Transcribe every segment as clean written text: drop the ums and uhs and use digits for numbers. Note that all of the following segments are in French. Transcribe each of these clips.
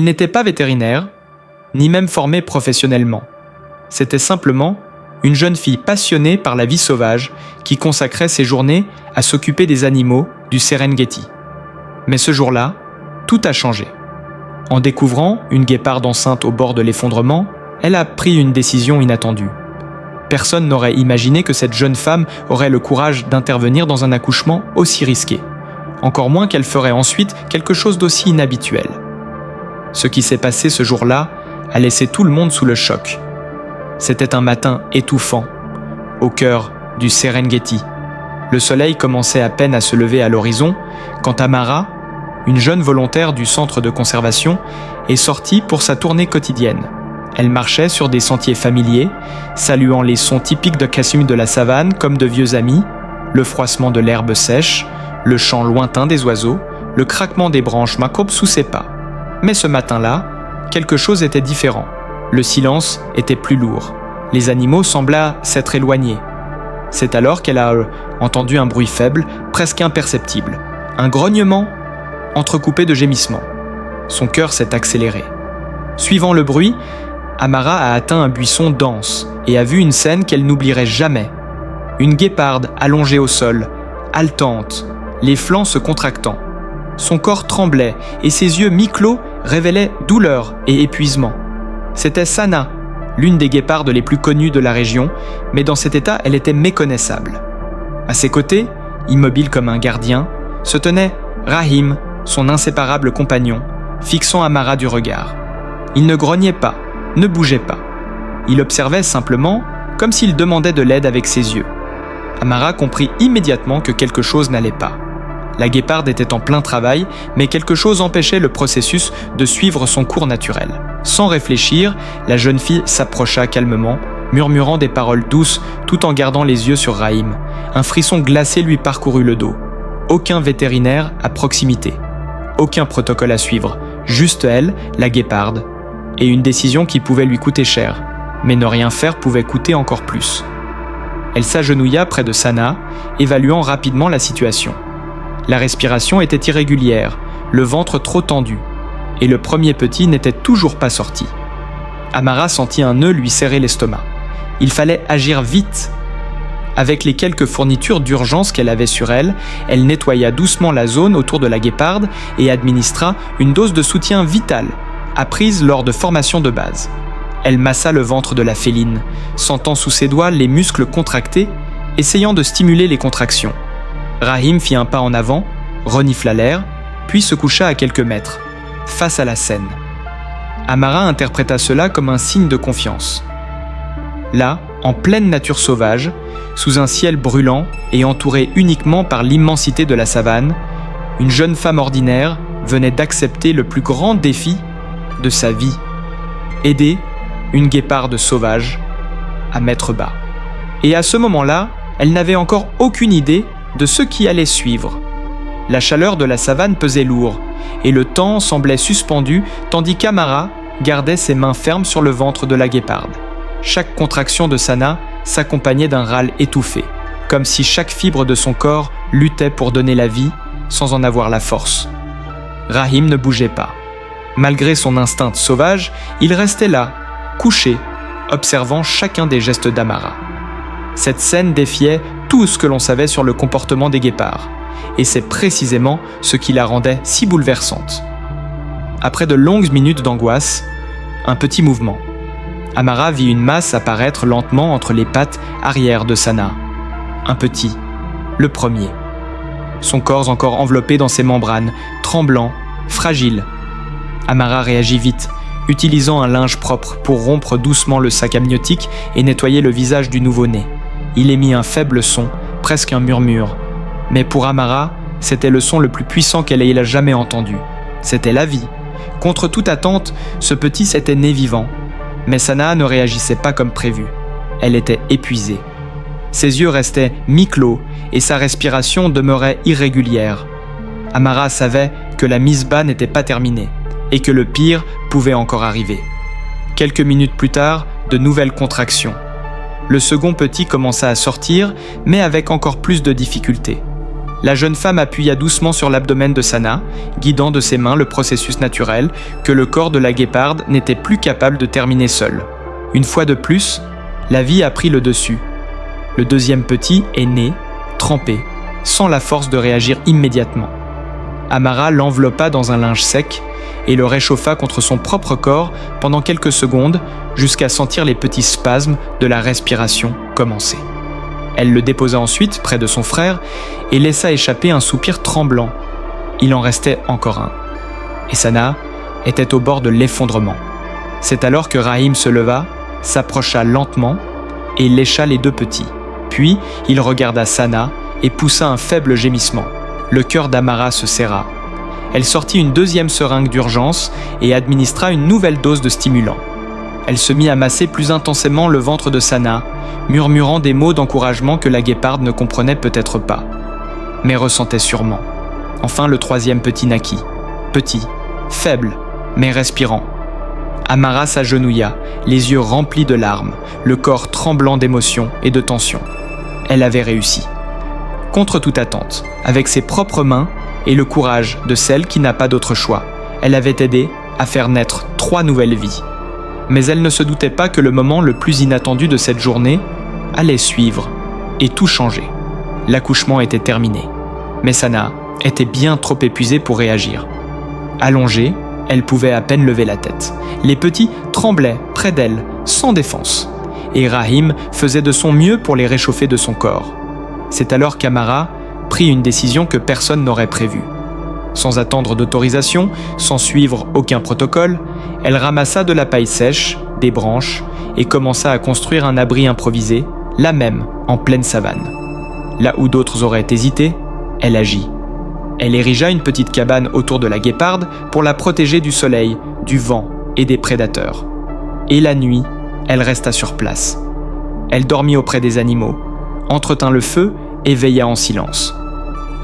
Elle n'était pas vétérinaire, ni même formée professionnellement. C'était simplement une jeune fille passionnée par la vie sauvage qui consacrait ses journées à s'occuper des animaux du Serengeti. Mais ce jour-là, tout a changé. En découvrant une guéparde enceinte au bord de l'effondrement, elle a pris une décision inattendue. Personne n'aurait imaginé que cette jeune femme aurait le courage d'intervenir dans un accouchement aussi risqué. Encore moins qu'elle ferait ensuite quelque chose d'aussi inhabituel. Ce qui s'est passé ce jour-là a laissé tout le monde sous le choc. C'était un matin étouffant, au cœur du Serengeti. Le soleil commençait à peine à se lever à l'horizon quand Amara, une jeune volontaire du centre de conservation, est sortie pour sa tournée quotidienne. Elle marchait sur des sentiers familiers, saluant les sons typiques de Kasum de la savane comme de vieux amis, le froissement de l'herbe sèche, le chant lointain des oiseaux, le craquement des branches macrobes sous ses pas. Mais ce matin-là, quelque chose était différent. Le silence était plus lourd. Les animaux semblaient s'être éloignés. C'est alors qu'elle a entendu un bruit faible, presque imperceptible. Un grognement entrecoupé de gémissements. Son cœur s'est accéléré. Suivant le bruit, Amara a atteint un buisson dense et a vu une scène qu'elle n'oublierait jamais. Une guéparde allongée au sol, haletante, les flancs se contractant. Son corps tremblait et ses yeux mi-clos révélaient douleur et épuisement. C'était Sana, l'une des guépardes les plus connues de la région, mais dans cet état, elle était méconnaissable. À ses côtés, immobile comme un gardien, se tenait Rahim, son inséparable compagnon, fixant Amara du regard. Il ne grognait pas, ne bougeait pas. Il observait simplement, comme s'il demandait de l'aide avec ses yeux. Amara comprit immédiatement que quelque chose n'allait pas. La guéparde était en plein travail, mais quelque chose empêchait le processus de suivre son cours naturel. Sans réfléchir, la jeune fille s'approcha calmement, murmurant des paroles douces tout en gardant les yeux sur Rahim. Un frisson glacé lui parcourut le dos. Aucun vétérinaire à proximité. Aucun protocole à suivre. Juste elle, la guéparde, et une décision qui pouvait lui coûter cher. Mais ne rien faire pouvait coûter encore plus. Elle s'agenouilla près de Sana, évaluant rapidement la situation. La respiration était irrégulière, le ventre trop tendu, et le premier petit n'était toujours pas sorti. Amara sentit un nœud lui serrer l'estomac. Il fallait agir vite. Avec les quelques fournitures d'urgence qu'elle avait sur elle, elle nettoya doucement la zone autour de la guéparde et administra une dose de soutien vital, apprise lors de formations de base. Elle massa le ventre de la féline, sentant sous ses doigts les muscles contractés, essayant de stimuler les contractions. Rahim fit un pas en avant, renifla l'air, puis se coucha à quelques mètres, face à la scène. Amara interpréta cela comme un signe de confiance. Là, en pleine nature sauvage, sous un ciel brûlant et entourée uniquement par l'immensité de la savane, une jeune femme ordinaire venait d'accepter le plus grand défi de sa vie, aider une guéparde sauvage à mettre bas. Et à ce moment-là, elle n'avait encore aucune idée de ce qui allait suivre. La chaleur de la savane pesait lourd, et le temps semblait suspendu tandis qu'Amara gardait ses mains fermes sur le ventre de la guéparde. Chaque contraction de Sana s'accompagnait d'un râle étouffé, comme si chaque fibre de son corps luttait pour donner la vie sans en avoir la force. Rahim ne bougeait pas. Malgré son instinct sauvage, il restait là, couché, observant chacun des gestes d'Amara. Cette scène défiait tout ce que l'on savait sur le comportement des guépards, et c'est précisément ce qui la rendait si bouleversante. Après de longues minutes d'angoisse, un petit mouvement. Amara vit une masse apparaître lentement entre les pattes arrière de Sana. Un petit, le premier. Son corps encore enveloppé dans ses membranes, tremblant, fragile. Amara réagit vite, utilisant un linge propre pour rompre doucement le sac amniotique et nettoyer le visage du nouveau-né. Il émit un faible son, presque un murmure. Mais pour Amara, c'était le son le plus puissant qu'elle ait jamais entendu. C'était la vie. Contre toute attente, ce petit s'était né vivant. Mais Sana ne réagissait pas comme prévu. Elle était épuisée. Ses yeux restaient mi-clos et sa respiration demeurait irrégulière. Amara savait que la mise bas n'était pas terminée et que le pire pouvait encore arriver. Quelques minutes plus tard, de nouvelles contractions. Le second petit commença à sortir, mais avec encore plus de difficultés. La jeune femme appuya doucement sur l'abdomen de Sana, guidant de ses mains le processus naturel que le corps de la guéparde n'était plus capable de terminer seul. Une fois de plus, la vie a pris le dessus. Le deuxième petit est né, trempé, sans la force de réagir immédiatement. Amara l'enveloppa dans un linge sec et le réchauffa contre son propre corps pendant quelques secondes jusqu'à sentir les petits spasmes de la respiration commencer. Elle le déposa ensuite près de son frère et laissa échapper un soupir tremblant. Il en restait encore un. Et Sana était au bord de l'effondrement. C'est alors que Rahim se leva, s'approcha lentement et lécha les deux petits. Puis, il regarda Sana et poussa un faible gémissement. Le cœur d'Amara se serra. Elle sortit une deuxième seringue d'urgence et administra une nouvelle dose de stimulant. Elle se mit à masser plus intensément le ventre de Sana, murmurant des mots d'encouragement que la guéparde ne comprenait peut-être pas, mais ressentait sûrement. Enfin, le troisième petit naquit. Petit, faible, mais respirant. Amara s'agenouilla, les yeux remplis de larmes, le corps tremblant d'émotion et de tension. Elle avait réussi. Contre toute attente, avec ses propres mains et le courage de celle qui n'a pas d'autre choix, elle avait aidé à faire naître 3 nouvelles vies. Mais elle ne se doutait pas que le moment le plus inattendu de cette journée allait suivre et tout changer. L'accouchement était terminé, mais Sana était bien trop épuisée pour réagir. Allongée, elle pouvait à peine lever la tête. Les petits tremblaient près d'elle, sans défense, et Rahim faisait de son mieux pour les réchauffer de son corps. C'est alors qu'Amara prit une décision que personne n'aurait prévue. Sans attendre d'autorisation, sans suivre aucun protocole, elle ramassa de la paille sèche, des branches, et commença à construire un abri improvisé, là même, en pleine savane. Là où d'autres auraient hésité, elle agit. Elle érigea une petite cabane autour de la guéparde pour la protéger du soleil, du vent et des prédateurs. Et la nuit, elle resta sur place. Elle dormit auprès des animaux, entretint le feu et veilla en silence.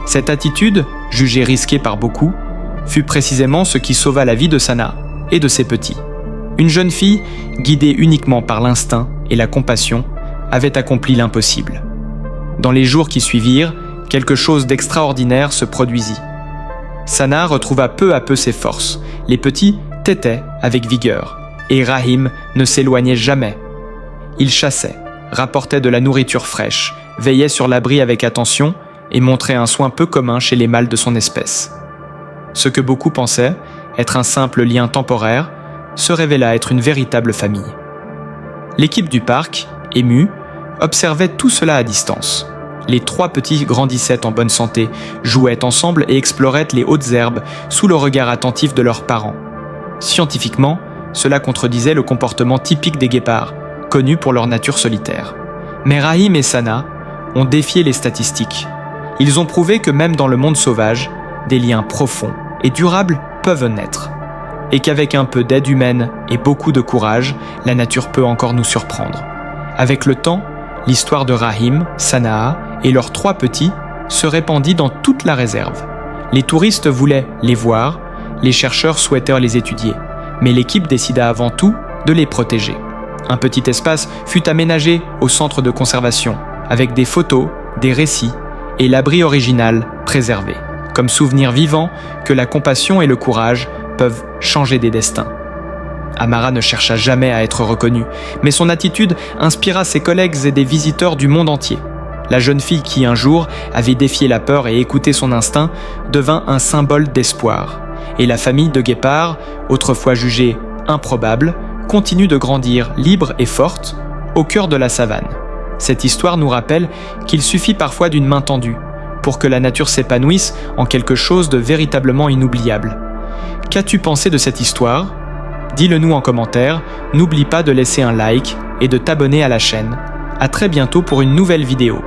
Cette attitude, jugée risquée par beaucoup, fut précisément ce qui sauva la vie de Sana et de ses petits. Une jeune fille, guidée uniquement par l'instinct et la compassion, avait accompli l'impossible. Dans les jours qui suivirent, quelque chose d'extraordinaire se produisit. Sana retrouva peu à peu ses forces, les petits tétaient avec vigueur, et Rahim ne s'éloignait jamais. Il chassait, rapportait de la nourriture fraîche, veillait sur l'abri avec attention et montrait un soin peu commun chez les mâles de son espèce. Ce que beaucoup pensaient être un simple lien temporaire se révéla être une véritable famille. L'équipe du parc, émue, observait tout cela à distance. Les 3 petits grandissaient en bonne santé, jouaient ensemble et exploraient les hautes herbes sous le regard attentif de leurs parents. Scientifiquement, cela contredisait le comportement typique des guépards, connus pour leur nature solitaire. Mais Rahim et Sana ont défié les statistiques. Ils ont prouvé que même dans le monde sauvage, des liens profonds et durables peuvent naître. Et qu'avec un peu d'aide humaine et beaucoup de courage, la nature peut encore nous surprendre. Avec le temps, l'histoire de Rahim, Sanaa et leurs 3 petits se répandit dans toute la réserve. Les touristes voulaient les voir, les chercheurs souhaitèrent les étudier, mais l'équipe décida avant tout de les protéger. Un petit espace fut aménagé au centre de conservation, avec des photos, des récits et l'abri original préservé, comme souvenir vivant que la compassion et le courage peuvent changer des destins. Amara ne chercha jamais à être reconnue, mais son attitude inspira ses collègues et des visiteurs du monde entier. La jeune fille qui, un jour, avait défié la peur et écouté son instinct, devint un symbole d'espoir. Et la famille de guépards, autrefois jugée improbable, continue de grandir libre et forte au cœur de la savane. Cette histoire nous rappelle qu'il suffit parfois d'une main tendue pour que la nature s'épanouisse en quelque chose de véritablement inoubliable. Qu'as-tu pensé de cette histoire ? Dis-le nous en commentaire, n'oublie pas de laisser un like et de t'abonner à la chaîne. À très bientôt pour une nouvelle vidéo.